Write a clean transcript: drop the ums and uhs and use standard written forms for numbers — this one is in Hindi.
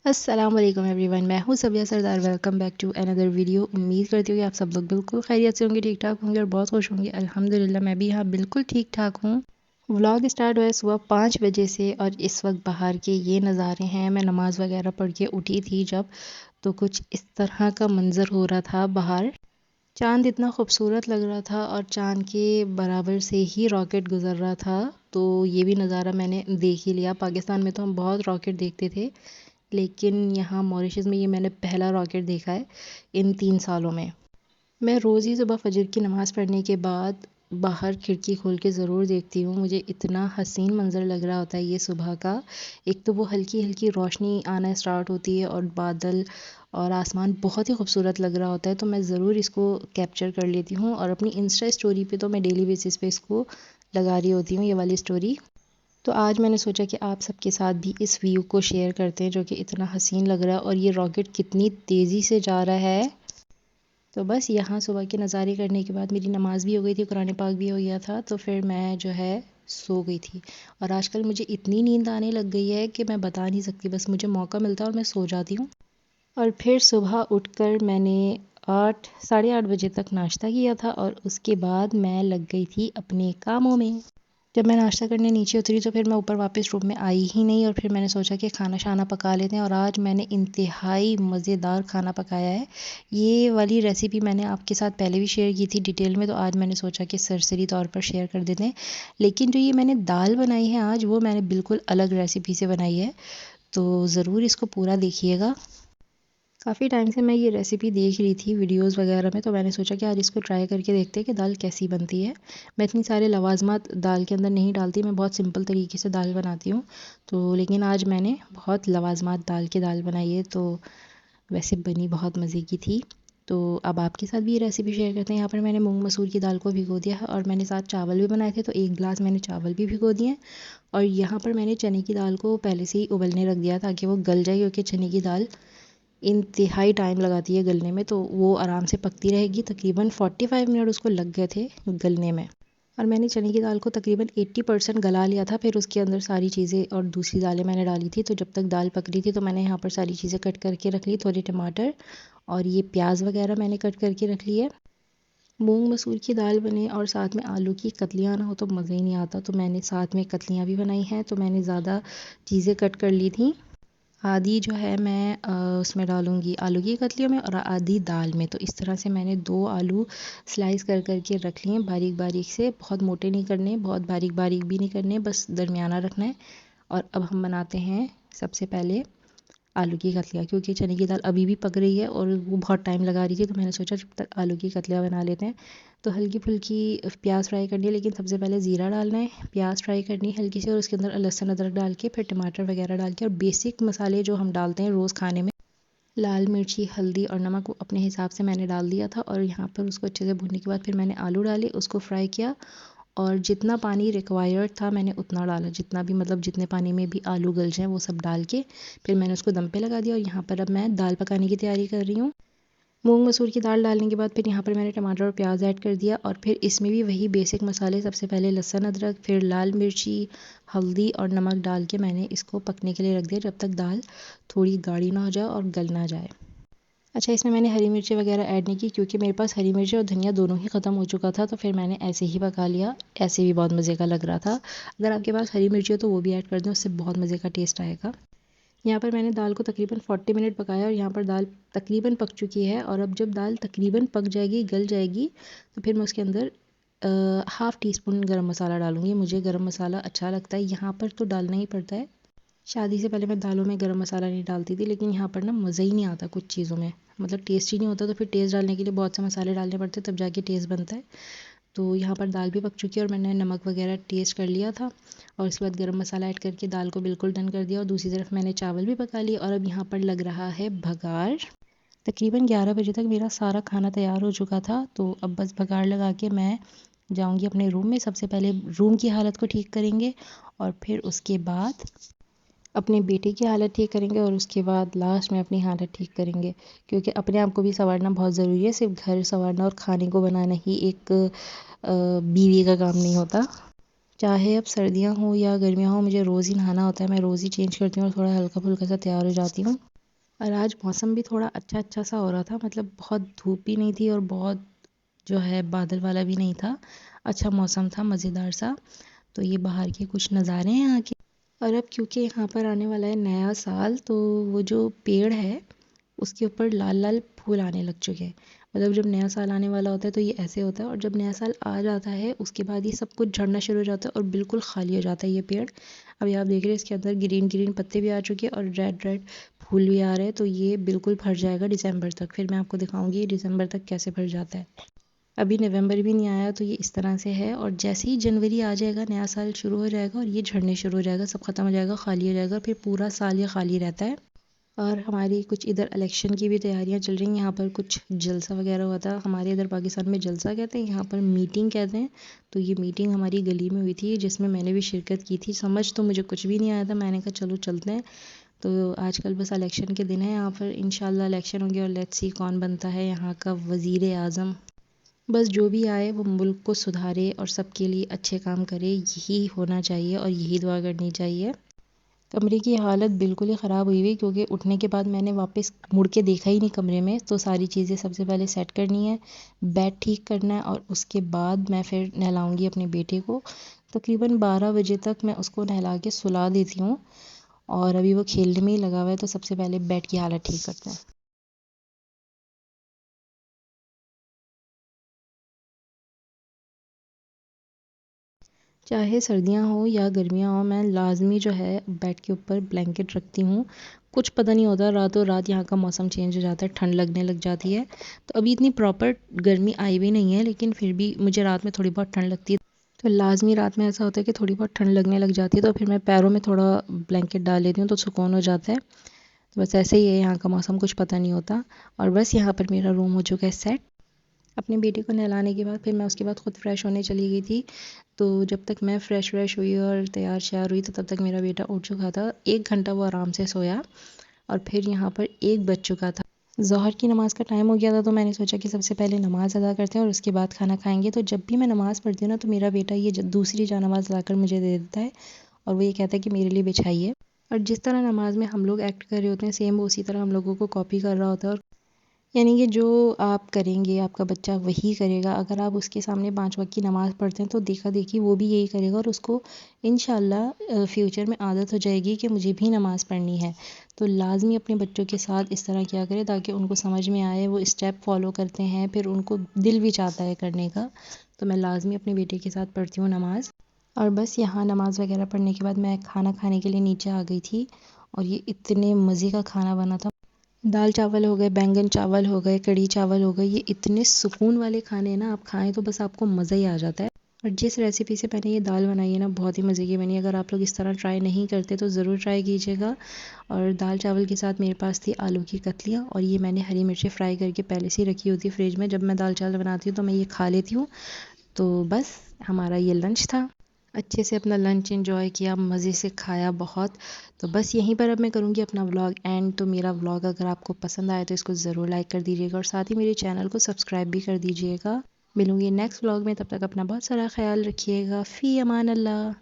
अस्सलाम वालेकुम एवरीवन, मैं हूँ Sabiya Sardar. Welcome back to another video. उम्मीद करती हूँ कि आप सब लोग बिल्कुल खैरियत से होंगे, ठीक ठाक होंगे और बहुत खुश होंगे। अल्हम्दुलिल्लाह मैं भी यहाँ बिल्कुल ठीक ठाक हूँ। व्लॉग स्टार्ट हुआ है सुबह 5 बजे से और इस वक्त बाहर के ये नज़ारे हैं। मैं नमाज़ वगैरह पढ़ के उठी थी जब, तो कुछ इस तरह का मंज़र हो रहा था बाहर। चाँद इतना खूबसूरत लग रहा था और चाँद के बराबर से ही रॉकेट गुज़र रहा था। तो ये भी नज़ारा मैंने देख ही लिया। पाकिस्तान में तो हम बहुत रॉकेट देखते थे, लेकिन यहाँ मॉरिशस में ये मैंने पहला रॉकेट देखा है इन 3 सालों में। मैं रोज़ ही सुबह फजर की नमाज़ पढ़ने के बाद बाहर खिड़की खोल के ज़रूर देखती हूँ। मुझे इतना हसीन मंज़र लग रहा होता है ये सुबह का। एक तो वो हल्की हल्की रोशनी आना स्टार्ट होती है और बादल और आसमान बहुत ही खूबसूरत लग रहा होता है। तो मैं ज़रूर इसको कैप्चर कर लेती हूँ और अपनी इंस्टा स्टोरी पे तो मैं डेली बेसिस पे इसको लगा रही होती हूँ, ये वाली स्टोरी। तो आज मैंने सोचा कि आप सबके साथ भी इस व्यू को शेयर करते हैं जो कि इतना हसीन लग रहा है और ये रॉकेट कितनी तेज़ी से जा रहा है। तो बस यहाँ सुबह के नज़ारे करने के बाद मेरी नमाज़ भी हो गई थी, कुरान पाक भी हो गया था, तो फिर मैं जो है सो गई थी। और आजकल मुझे इतनी नींद आने लग गई है कि मैं बता नहीं सकती, बस मुझे मौका मिलता है और मैं सो जाती हूँ। और फिर सुबह उठकर मैंने 8 साढ़े 8 बजे तक नाश्ता किया था और उसके बाद मैं लग गई थी अपने कामों में। जब मैं नाश्ता करने नीचे उतरी तो फिर मैं ऊपर वापस रूम में आई ही नहीं और फिर मैंने सोचा कि खाना शाना पका लेते हैं। और आज मैंने इंतहाई मज़ेदार खाना पकाया है। ये वाली रेसिपी मैंने आपके साथ पहले भी शेयर की थी डिटेल में, तो आज मैंने सोचा कि सरसरी तौर पर शेयर कर देते हैं। लेकिन जो ये मैंने दाल बनाई है आज, वो मैंने बिल्कुल अलग रेसिपी से बनाई है, तो ज़रूर इसको पूरा देखिएगा। काफ़ी टाइम से मैं ये रेसिपी देख रही थी वीडियोस वगैरह में, तो मैंने सोचा कि आज इसको ट्राई करके देखते हैं कि दाल कैसी बनती है। मैं इतनी सारे लवाजमात दाल के अंदर नहीं डालती, मैं बहुत सिंपल तरीके से दाल बनाती हूँ। तो लेकिन आज मैंने बहुत लवाजमात डाल के दाल बनाई है, तो वैसे बनी बहुत मज़े की थी। तो अब आपके साथ भी ये रेसिपी शेयर करते हैं। यहाँ पर मैंने मूंग मसूर की दाल को भिगो दिया है और मैंने साथ चावल भी बनाए थे, तो 1 गिलास मैंने चावल भी भिगो दिए हैं। और यहाँ पर मैंने चने की दाल को पहले से ही उबलने रख दिया ताकि वो गल जाए, क्योंकि चने की दाल इंतहाई टाइम लगाती है गलने में, तो वो आराम से पकती रहेगी। तकरीबन 45 मिनट उसको लग गए थे गलने में। और मैंने चने की दाल को तकरीबन 80% गला लिया था। फिर उसके अंदर सारी चीज़ें और दूसरी दालें मैंने डाली थी, तो जब तक दाल पक रही थी तो मैंने यहाँ पर सारी चीज़ें कट करके रख ली। थोड़े टमाटर और ये प्याज वगैरह मैंने कट करके रख ली है। मूंग मसूर की दाल बने और साथ में आलू की कतलियाँ ना हो तो मज़ा ही नहीं आता, तो मैंने साथ में कतलियाँ भी बनाई हैं। तो मैंने ज़्यादा चीज़ें कट कर ली थी। आधी जो है मैं उसमें डालूँगी आलू की कतलियों में और आधी दाल में। तो इस तरह से मैंने 2 आलू स्लाइस कर कर के रख लिए बारीक बारीक से। बहुत मोटे नहीं करने, बहुत बारीक बारीक भी नहीं करने, बस दरमियाना रखना है। और अब हम बनाते हैं सबसे पहले आलू की कतलियाँ, क्योंकि चने की दाल अभी भी पक रही है और वो बहुत टाइम लगा रही थी, तो मैंने सोचा जब तक आलू की कतलियाँ बना लेते हैं। तो हल्की फुल्की प्याज फ्राई करनी है, लेकिन सबसे पहले ज़ीरा डालना है, प्याज फ्राई करनी है हल्की सी, और उसके अंदर लहसुन अदरक डाल के फिर टमाटर वगैरह डाल के और बेसिक मसाले जो हम डालते हैं रोज़ खाने में, लाल मिर्ची हल्दी और नमक वो अपने हिसाब से मैंने डाल दिया था। और यहाँ पर उसको अच्छे से भूनने के बाद फिर मैंने आलू डाले, उसको फ्राई किया और जितना पानी रिक्वायर्ड था मैंने उतना डाला, जितना भी मतलब जितने पानी में भी आलू गल जाएँ वो सब डाल के फिर मैंने उसको दम पे लगा दिया। और यहाँ पर अब मैं दाल पकाने की तैयारी कर रही हूँ। मूंग मसूर की दाल डालने के बाद फिर यहाँ पर मैंने टमाटर और प्याज ऐड कर दिया और फिर इसमें भी वही बेसिक मसाले, सबसे पहले लहसुन अदरक, फिर लाल मिर्ची हल्दी और नमक डाल के मैंने इसको पकने के लिए रख दिया जब तक दाल थोड़ी गाढ़ी ना हो जाए और गल ना जाए। अच्छा, इसमें मैंने हरी मिर्ची वगैरह ऐड नहीं की क्योंकि मेरे पास हरी मिर्ची और धनिया दोनों ही ख़त्म हो चुका था, तो फिर मैंने ऐसे ही पका लिया। ऐसे भी बहुत मज़े का लग रहा था। अगर आपके पास हरी मिर्ची हो तो वो भी ऐड कर दें, उससे बहुत मज़े का टेस्ट आएगा। यहाँ पर मैंने दाल को तकरीबन 40 मिनट पकाया और यहाँ पर दाल तकरीबन पक चुकी है। और अब जब दाल तकरीबन पक जाएगी, गल जाएगी, तो फिर मैं उसके अंदर हाफ़ टी स्पून गरम मसाला डालूँगी। मुझे गरम मसाला अच्छा लगता है, यहाँ पर तो डालना ही पड़ता है। शादी से पहले मैं दालों में गरम मसाला नहीं डालती थी, लेकिन यहाँ पर ना मज़ा ही नहीं आता कुछ चीज़ों में, मतलब टेस्ट ही नहीं होता, तो फिर टेस्ट डालने के लिए बहुत से मसाले डालने पड़ते हैं, तब जाके टेस्ट बनता है। तो यहाँ पर दाल भी पक चुकी है और मैंने नमक वगैरह टेस्ट कर लिया था और उसके बाद गरम मसाला ऐड करके दाल को बिल्कुल डन कर दिया। और दूसरी तरफ मैंने चावल भी पका लिए और अब यहाँ पर लग रहा है भगार। तकरीबन 11 बजे तक मेरा सारा खाना तैयार हो चुका था, तो अब बस भगार लगा के मैं जाऊँगी अपने रूम में। सबसे पहले रूम की हालत को ठीक करेंगे और फिर उसके बाद अपने बेटे की हालत ठीक करेंगे और उसके बाद लास्ट में अपनी हालत ठीक करेंगे, क्योंकि अपने आप को भी संवारना बहुत ज़रूरी है। सिर्फ घर संवारना और खाने को बनाना ही एक बीवी का काम नहीं होता। चाहे अब सर्दियाँ हों या गर्मियाँ हों, मुझे रोज़ ही नहाना होता है। मैं रोज़ ही चेंज करती हूँ और थोड़ा हल्का फुल्का सा तैयार हो जाती हूँ। और आज मौसम भी थोड़ा अच्छा अच्छा सा हो रहा था, मतलब बहुत धूप भी नहीं थी और बहुत जो है बादल वाला भी नहीं था। अच्छा मौसम था, मज़ेदार सा। तो ये बाहर के कुछ नज़ारे हैं यहाँ के। और अब क्योंकि यहाँ पर आने वाला है नया साल, तो वो जो पेड़ है उसके ऊपर लाल लाल फूल आने लग चुके हैं। मतलब जब नया साल आने वाला होता है तो ये ऐसे होता है, और जब नया साल आ जाता है उसके बाद ये सब कुछ झड़ना शुरू हो जाता है और बिल्कुल खाली हो जाता है ये पेड़। अभी आप देख रहे हैं इसके अंदर ग्रीन ग्रीन पत्ते भी आ चुके हैं और रेड रेड फूल भी आ रहे हैं। तो ये बिल्कुल भर जाएगा दिसंबर तक। फिर मैं आपको दिखाऊंगी ये दिसंबर तक कैसे भर जाता है। अभी नवंबर भी नहीं आया तो ये इस तरह से है, और जैसे ही जनवरी आ जाएगा नया साल शुरू हो जाएगा और ये झड़ने शुरू हो जाएगा, सब खत्म हो जाएगा, खाली हो जाएगा, फिर पूरा साल ये खाली रहता है। और हमारी कुछ इधर इलेक्शन की भी तैयारियां चल रही हैं। यहाँ पर कुछ जलसा वगैरह हुआ था। हमारे इधर पाकिस्तान में जलसा कहते हैं, यहाँ पर मीटिंग कहते हैं। तो ये मीटिंग हमारी गली में हुई थी जिसमें मैंने भी शिरकत की थी। समझ तो मुझे कुछ भी नहीं आया था, मैंने कहा चलो चलते हैं। तो आजकल बस इलेक्शन के दिन है यहाँ पर, इंशाल्लाह इलेक्शन होंगे और लेट्स सी कौन बनता है यहाँ का वज़ीर आज़म। बस जो भी आए वो मुल्क को सुधारे और सबके लिए अच्छे काम करे, यही होना चाहिए और यही दुआ करनी चाहिए। कमरे की हालत बिल्कुल ही ख़राब हुई हुई, क्योंकि उठने के बाद मैंने वापस मुड़ के देखा ही नहीं कमरे में। तो सारी चीज़ें सबसे पहले सेट करनी है, बेड ठीक करना है, और उसके बाद मैं फिर नहलाऊंगी अपने बेटे को। तकरीबन 12 बजे तक मैं उसको नहला के सुला देती हूँ, और अभी वो खेलने में ही लगा हुआ है। तो सबसे पहले बेड की हालत ठीक करते हैं। चाहे सर्दियाँ हो या गर्मियाँ हो, मैं लाज़मी जो है बेड के ऊपर ब्लैंकेट रखती हूँ। कुछ पता नहीं होता, रातों रात यहाँ का मौसम चेंज हो जाता है, ठंड लगने लग जाती है। तो अभी इतनी प्रॉपर गर्मी आई भी नहीं है, लेकिन फिर भी मुझे रात में थोड़ी बहुत ठंड लगती है। तो लाज़मी रात में ऐसा होता है कि थोड़ी बहुत ठंड लगने लग जाती है, तो फिर मैं पैरों में थोड़ा ब्लैंकेट डाल लेती हूँ तो सुकून हो जाता है। तो बस ऐसे ही है यहाँ का मौसम, कुछ पता नहीं होता। और बस यहाँ पर मेरा रूम हो चुका है सेट। अपने बेटे को नहलाने के बाद फिर मैं उसके बाद खुद फ्रेश होने चली गई थी। तो जब तक मैं फ़्रेश व्रेश हुई और तैयार श्यार हुई तो तब तक मेरा बेटा उठ चुका था। 1 घंटा वो आराम से सोया, और फिर यहाँ पर 1 बज चुका था। ज़ोहर की नमाज़ का टाइम हो गया था, तो मैंने सोचा कि सबसे पहले नमाज़ अदा करते हैं और उसके बाद खाना खाएँगे। तो जब भी मैं नमाज़ पढ़ती हूँ ना, तो मेरा बेटा ये दूसरी जानमाज़ लाकर मुझे दे देता है, और वो ये कहता है कि मेरे लिए बिछाइए। और जिस तरह नमाज़ में हम लोग एक्ट कर रहे होते हैं, सेम वो उसी तरह हम लोगों को कॉपी कर रहा होता है। और यानी कि जो आप करेंगे आपका बच्चा वही करेगा। अगर आप उसके सामने 5 वक्त की नमाज़ पढ़ते हैं तो देखा देखी वो भी यही करेगा, और उसको इंशाल्लाह फ्यूचर में आदत हो जाएगी कि मुझे भी नमाज़ पढ़नी है। तो लाज़मी अपने बच्चों के साथ इस तरह किया करें ताकि उनको समझ में आए, वो स्टेप फॉलो करते हैं, फिर उनको दिल भी चाहता है करने का। तो मैं लाज़मी अपने बेटे के साथ पढ़ती हूँ नमाज़। और बस यहाँ नमाज़ वगैरह पढ़ने के बाद मैं खाना खाने के लिए नीचे आ गई थी, और ये इतने मज़े का खाना बना था। दाल चावल हो गए, बैंगन चावल हो गए, कढ़ी चावल हो गए। ये इतने सुकून वाले खाने हैं ना, आप खाएं तो बस आपको मज़ा ही आ जाता है। और जिस रेसिपी से मैंने ये दाल बनाई है ना, बहुत ही मज़े की बनी है। अगर आप लोग इस तरह ट्राई नहीं करते तो ज़रूर ट्राई कीजिएगा। और दाल चावल के साथ मेरे पास थी आलू की कतलियाँ, और ये मैंने हरी मिर्चें फ्राई करके पहले से ही रखी होती है फ्रिज में। जब मैं दाल चावल बनाती हूँ तो मैं ये खा लेती हूँ। तो बस हमारा ये लंच था। अच्छे से अपना लंच एंजॉय किया, मज़े से खाया बहुत। तो बस यहीं पर अब मैं करूँगी अपना व्लॉग एंड। तो मेरा व्लॉग अगर आपको पसंद आए तो इसको ज़रूर लाइक कर दीजिएगा, और साथ ही मेरे चैनल को सब्सक्राइब भी कर दीजिएगा। मिलूँगी नेक्स्ट व्लॉग में, तब तक अपना बहुत सारा ख्याल रखिएगा। फ़ी अमान अल्लाह।